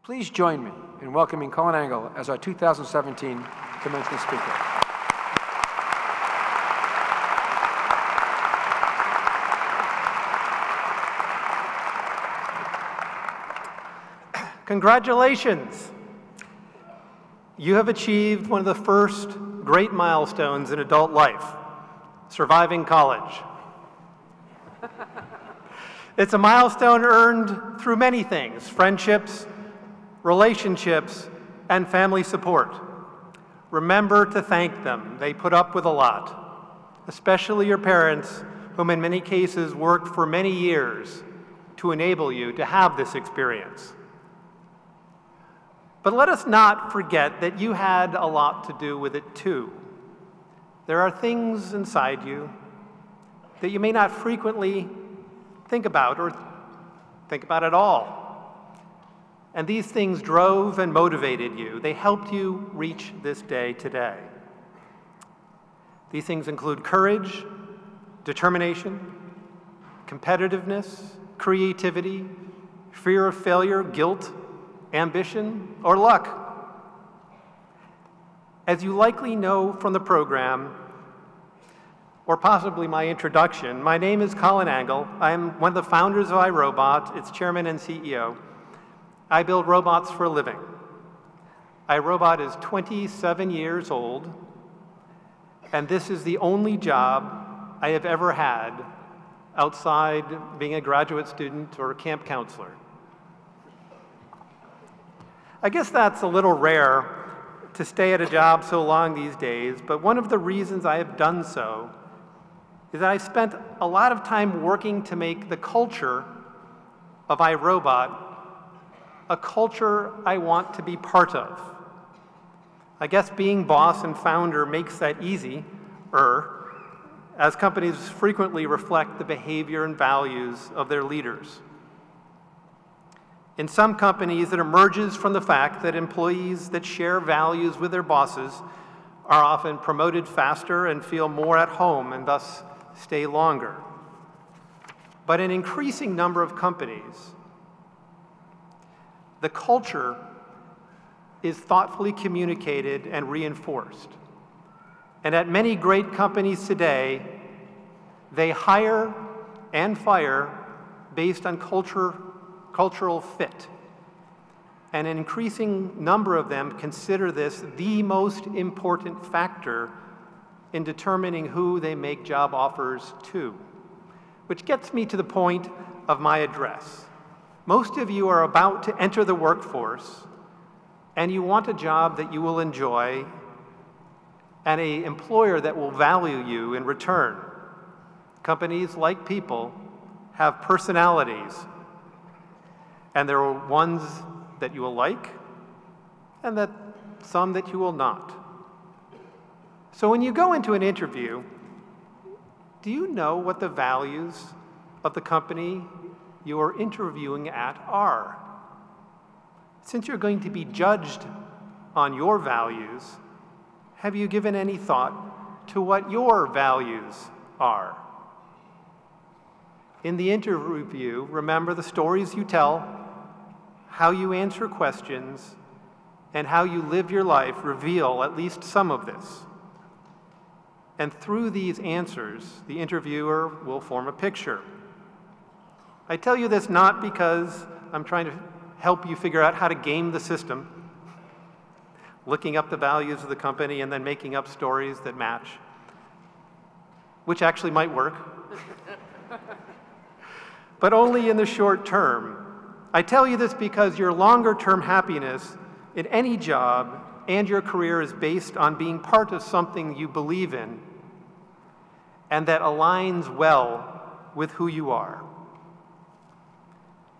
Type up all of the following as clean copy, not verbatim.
Please join me in welcoming Colin as our 2017 commencement speaker. Congratulations! You have achieved one of the first great milestones in adult life, surviving college. It's a milestone earned through many things: friendships, relationships, and family support. Remember to thank them. They put up with a lot, especially your parents, whom in many cases worked for many years to enable you to have this experience. But let us not forget that you had a lot to do with it too. There are things inside you that you may not frequently think about or think about at all. And these things drove and motivated you. They helped you reach this day today. These things include courage, determination, competitiveness, creativity, fear of failure, guilt, ambition, or luck. As you likely know from the program, or possibly my introduction, my name is Colin. I am one of the founders of iRobot, its chairman and CEO. I build robots for a living. iRobot is 27 years old, and this is the only job I have ever had outside being a graduate student or a camp counselor. I guess that's a little rare to stay at a job so long these days, but one of the reasons I have done so is that I spent a lot of time working to make the culture of iRobot a culture I want to be part of. I guess being boss and founder makes that easier, as companies frequently reflect the behavior and values of their leaders. In some companies, it emerges from the fact that employees that share values with their bosses are often promoted faster and feel more at home and thus stay longer. But in an increasing number of companies, the culture is thoughtfully communicated and reinforced. And at many great companies today, they hire and fire based on cultural fit. And an increasing number of them consider this the most important factor in determining who they make job offers to. Which gets me to the point of my address. Most of you are about to enter the workforce, and you want a job that you will enjoy and an employer that will value you in return. Companies, like people, have personalities, and there are ones that you will like and some that you will not. So when you go into an interview, do you know what the values of the company you are interviewing at are? Since you're going to be judged on your values, have you given any thought to what your values are? In the interview, remember the stories you tell, how you answer questions, and how you live your life reveal at least some of this. And through these answers, the interviewer will form a picture. I tell you this not because I'm trying to help you figure out how to game the system, looking up the values of the company and then making up stories that match, which actually might work, but only in the short term. I tell you this because your longer-term happiness in any job and your career is based on being part of something you believe in and that aligns well with who you are.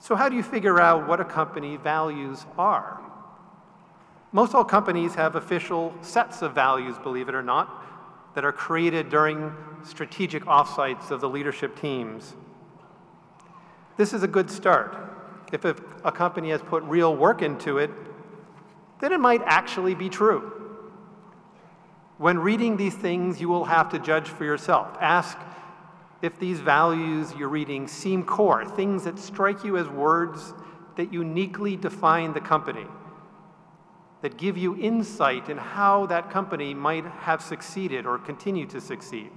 So how do you figure out what a company values are? Most all companies have official sets of values, believe it or not, that are created during strategic offsites of the leadership teams. This is a good start. If a company has put real work into it, then it might actually be true. When reading these things, you will have to judge for yourself. Ask if these values you're reading seem core, things that strike you as words that uniquely define the company, that give you insight in how that company might have succeeded or continue to succeed.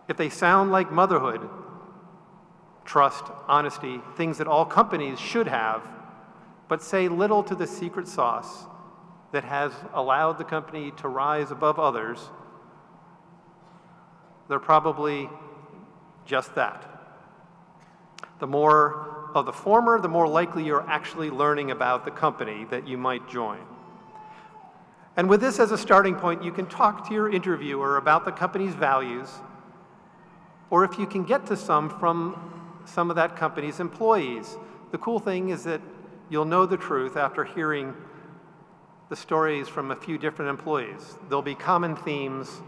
If they sound like motherhood, trust, honesty, things that all companies should have, but say little to the secret sauce that has allowed the company to rise above others, they're probably just that. The more of the former, the more likely you're actually learning about the company that you might join. And with this as a starting point, you can talk to your interviewer about the company's values, or if you can get to some from some of that company's employees. The cool thing is that you'll know the truth after hearing the stories from a few different employees. There'll be common themes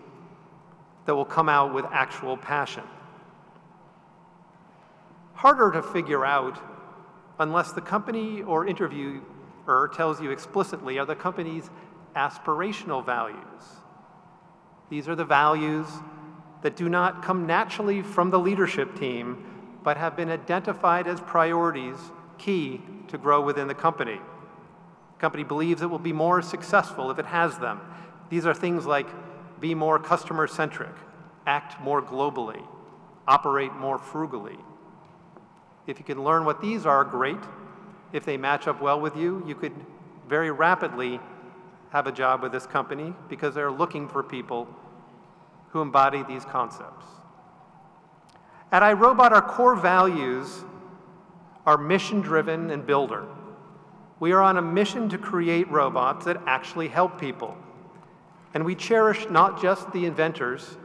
that will come out with actual passion. Harder to figure out unless the company or interviewer tells you explicitly are the company's aspirational values. These are the values that do not come naturally from the leadership team, but have been identified as priorities key to grow within the company. The company believes it will be more successful if it has them. These are things like be more customer-centric, act more globally, operate more frugally. If you can learn what these are, great. If they match up well with you, you could very rapidly have a job with this company because they're looking for people who embody these concepts. At iRobot, our core values are mission-driven and builder. We are on a mission to create robots that actually help people. And we cherish not just the inventors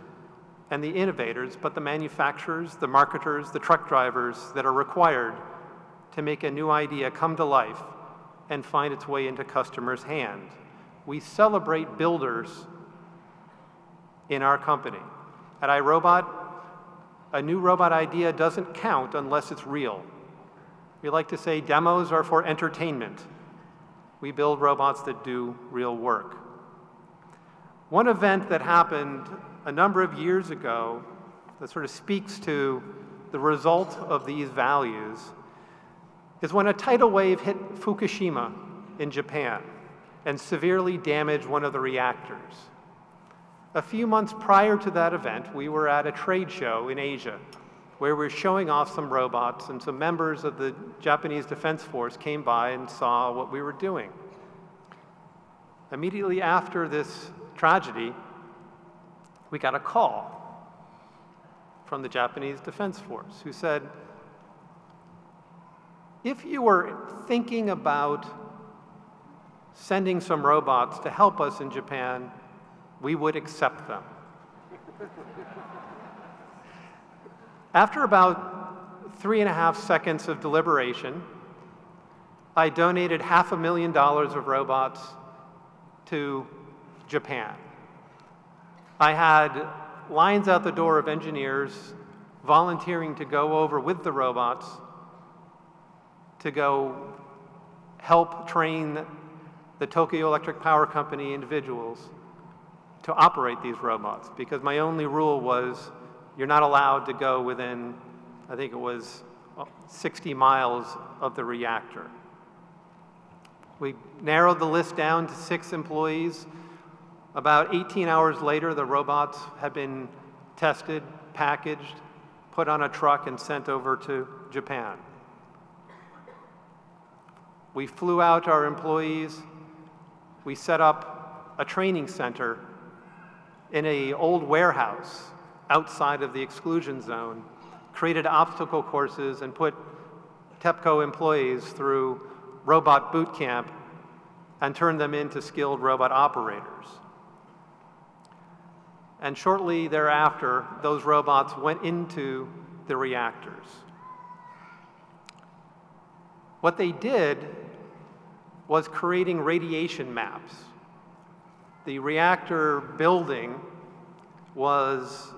and the innovators, but the manufacturers, the marketers, the truck drivers that are required to make a new idea come to life and find its way into customers' hand. We celebrate builders in our company. At iRobot, a new robot idea doesn't count unless it's real. We like to say demos are for entertainment. We build robots that do real work. One event that happened a number of years ago that sort of speaks to the result of these values is when a tidal wave hit Fukushima in Japan and severely damaged one of the reactors. A few months prior to that event, we were at a trade show in Asia where we were showing off some robots, and some members of the Japanese Defense Force came by and saw what we were doing. Immediately after this tragedy, we got a call from the Japanese Defense Force who said, if you were thinking about sending some robots to help us in Japan, we would accept them. After about 3.5 seconds of deliberation, I donated $500,000 of robots to Japan. I had lines out the door of engineers volunteering to go over with the robots to go help train the Tokyo Electric Power Company individuals to operate these robots, because my only rule was you're not allowed to go within, I think it was 60 miles of the reactor. We narrowed the list down to 6 employees. About 18 hours later, the robots had been tested, packaged, put on a truck, and sent over to Japan. We flew out our employees. We set up a training center in an old warehouse outside of the exclusion zone, created obstacle courses, and put TEPCO employees through robot boot camp and turned them into skilled robot operators. And shortly thereafter, those robots went into the reactors. What they did was creating radiation maps. The reactor building was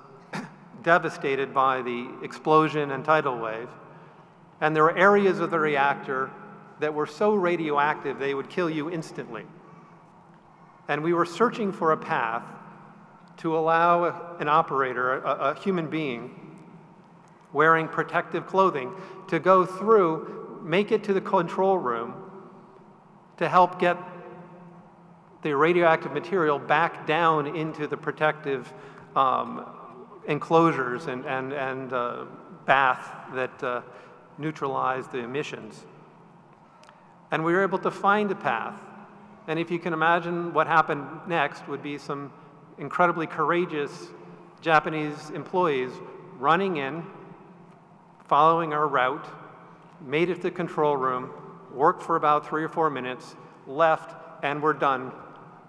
devastated by the explosion and tidal wave, and there were areas of the reactor that were so radioactive they would kill you instantly. And we were searching for a path to allow an operator, a human being, wearing protective clothing, to go through make it to the control room to help get the radioactive material back down into the protective enclosures and bath that neutralize the emissions. And we were able to find a path. And if you can imagine what happened next would be some incredibly courageous Japanese employees running in, following our route, made it to the control room, worked for about 3 or 4 minutes, left, and were done.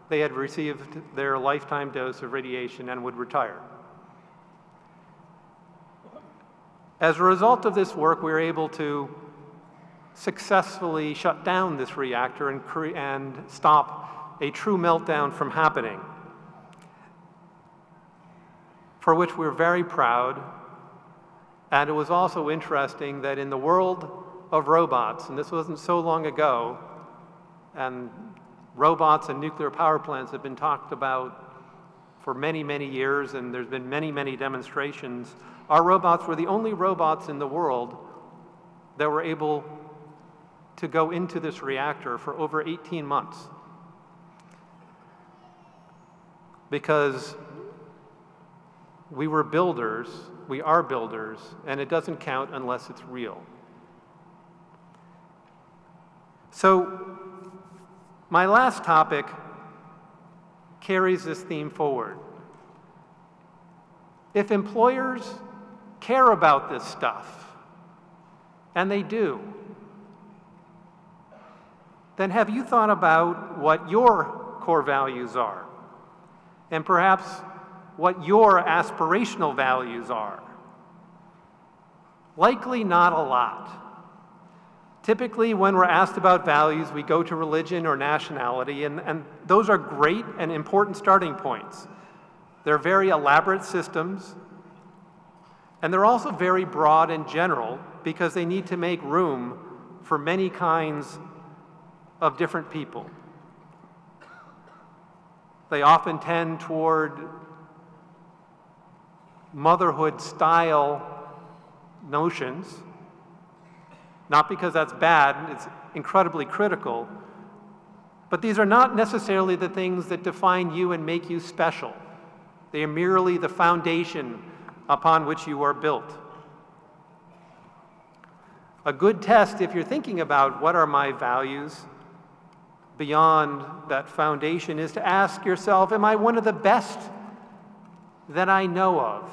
They had received their lifetime dose of radiation and would retire. As a result of this work, we were able to successfully shut down this reactor and stop a true meltdown from happening, for which we're very proud. And it was also interesting that in the world of robots, and this wasn't so long ago, and robots and nuclear power plants have been talked about for many, many years, and there's been many, many demonstrations. Our robots were the only robots in the world that were able to go into this reactor for over 18 months. Because we were builders, we are builders, and it doesn't count unless it's real. So, my last topic carries this theme forward. If employers care about this stuff, and they do, then have you thought about what your core values are? And perhaps what your aspirational values are? Likely not a lot. Typically, when we're asked about values, we go to religion or nationality, and those are great and important starting points. They're very elaborate systems, and they're also very broad and general because they need to make room for many kinds of different people. They often tend toward motherhood-style notions, not because that's bad, it's incredibly critical, but these are not necessarily the things that define you and make you special. They are merely the foundation upon which you are built. A good test, if you're thinking about what are my values beyond that foundation, is to ask yourself, am I one of the best that I know of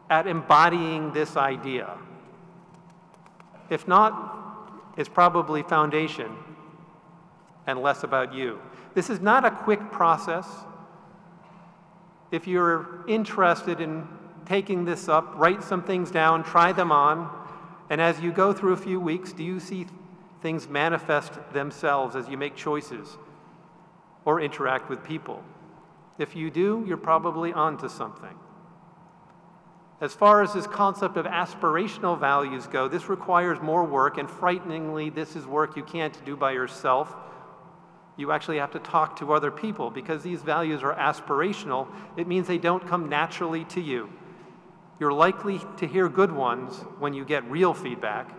at embodying this idea? If not, it's probably foundation and less about you. This is not a quick process. If you're interested in taking this up, write some things down, try them on, and as you go through a few weeks, do you see things manifest themselves as you make choices or interact with people? If you do, you're probably onto something. As far as this concept of aspirational values go, this requires more work, and frighteningly, this is work you can't do by yourself. You actually have to talk to other people. Because these values are aspirational, it means they don't come naturally to you. You're likely to hear good ones when you get real feedback,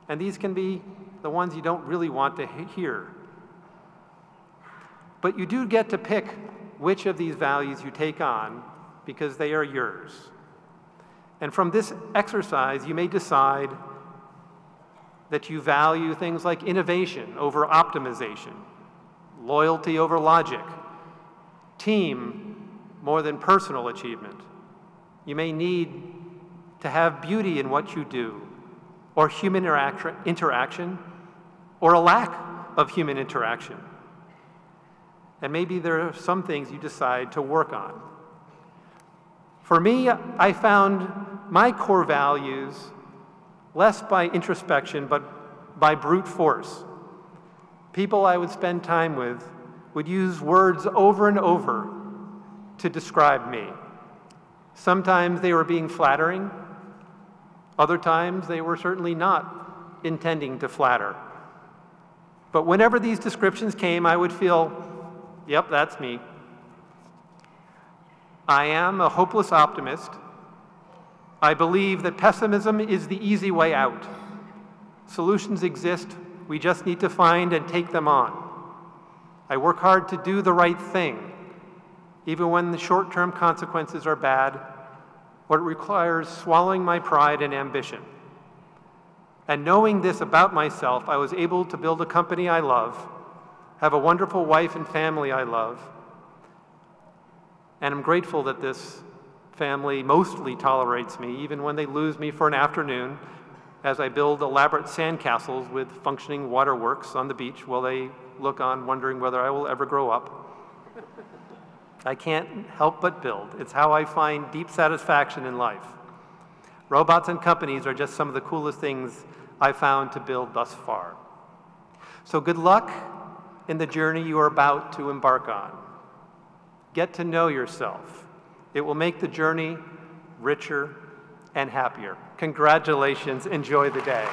and these can be the ones you don't really want to hear. But you do get to pick which of these values you take on, because they are yours. And from this exercise, you may decide that you value things like innovation over optimization, loyalty over logic, team more than personal achievement. You may need to have beauty in what you do, or human interaction, or a lack of human interaction. And maybe there are some things you decide to work on. For me, I found my core values less by introspection, but by brute force. People I would spend time with would use words over and over to describe me. Sometimes they were being flattering. Other times they were certainly not intending to flatter. But whenever these descriptions came, I would feel, yep, that's me. I am a hopeless optimist. I believe that pessimism is the easy way out. Solutions exist, we just need to find and take them on. I work hard to do the right thing, even when the short-term consequences are bad, or it requires swallowing my pride and ambition. And knowing this about myself, I was able to build a company I love, have a wonderful wife and family I love, and I'm grateful that this family mostly tolerates me, even when they lose me for an afternoon, as I build elaborate sandcastles with functioning waterworks on the beach while they look on, wondering whether I will ever grow up. I can't help but build. It's how I find deep satisfaction in life. Robots and companies are just some of the coolest things I've found to build thus far. So good luck in the journey you are about to embark on. Get to know yourself. It will make the journey richer and happier. Congratulations. Enjoy the day.